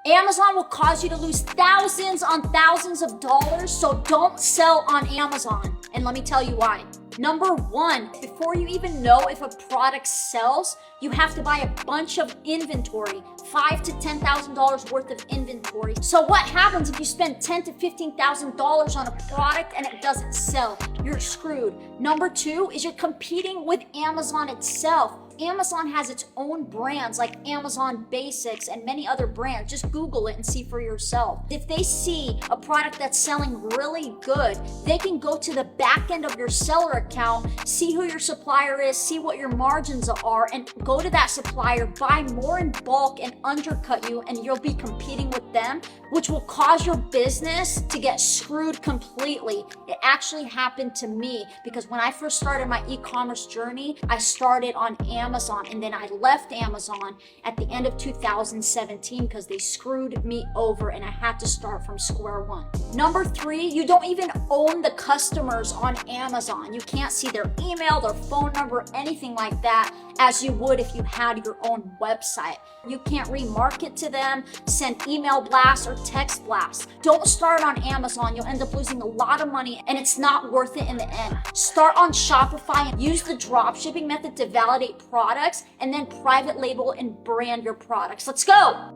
Amazon will cause you to lose thousands on thousands of dollars, so don't sell on Amazon. And let me tell you why. Number one, before you even know if a product sells, you have to buy a bunch of inventory, $5,000 to $10,000 worth of inventory. So what happens if you spend $10,000 to $15,000 on a product and it doesn't sell? You're screwed. Number two is you're competing with Amazon itself. Amazon has its own brands like Amazon Basics and many other brands. Just Google it and see for yourself. If they see a product that's selling really good, they can go to the back end of your seller account, see who your supplier is, see what your margins are, and go to that supplier, buy more in bulk and undercut you, and you'll be competing with them, which will cause your business to get screwed completely. It actually happened to me because when I first started my e-commerce journey, I started on Amazon, and then I left Amazon at the end of 2017 because they screwed me over and I had to start from square one. Number three, you don't even own the customers on Amazon. You can't see their email, their phone number, anything like that as you would if you had your own website. You can't remarket to them, send email blasts or text blasts. Don't start on Amazon. You'll end up losing a lot of money and it's not worth it in the end. Start on Shopify and use the drop shipping method to validate products and then private label and brand your products. Let's go.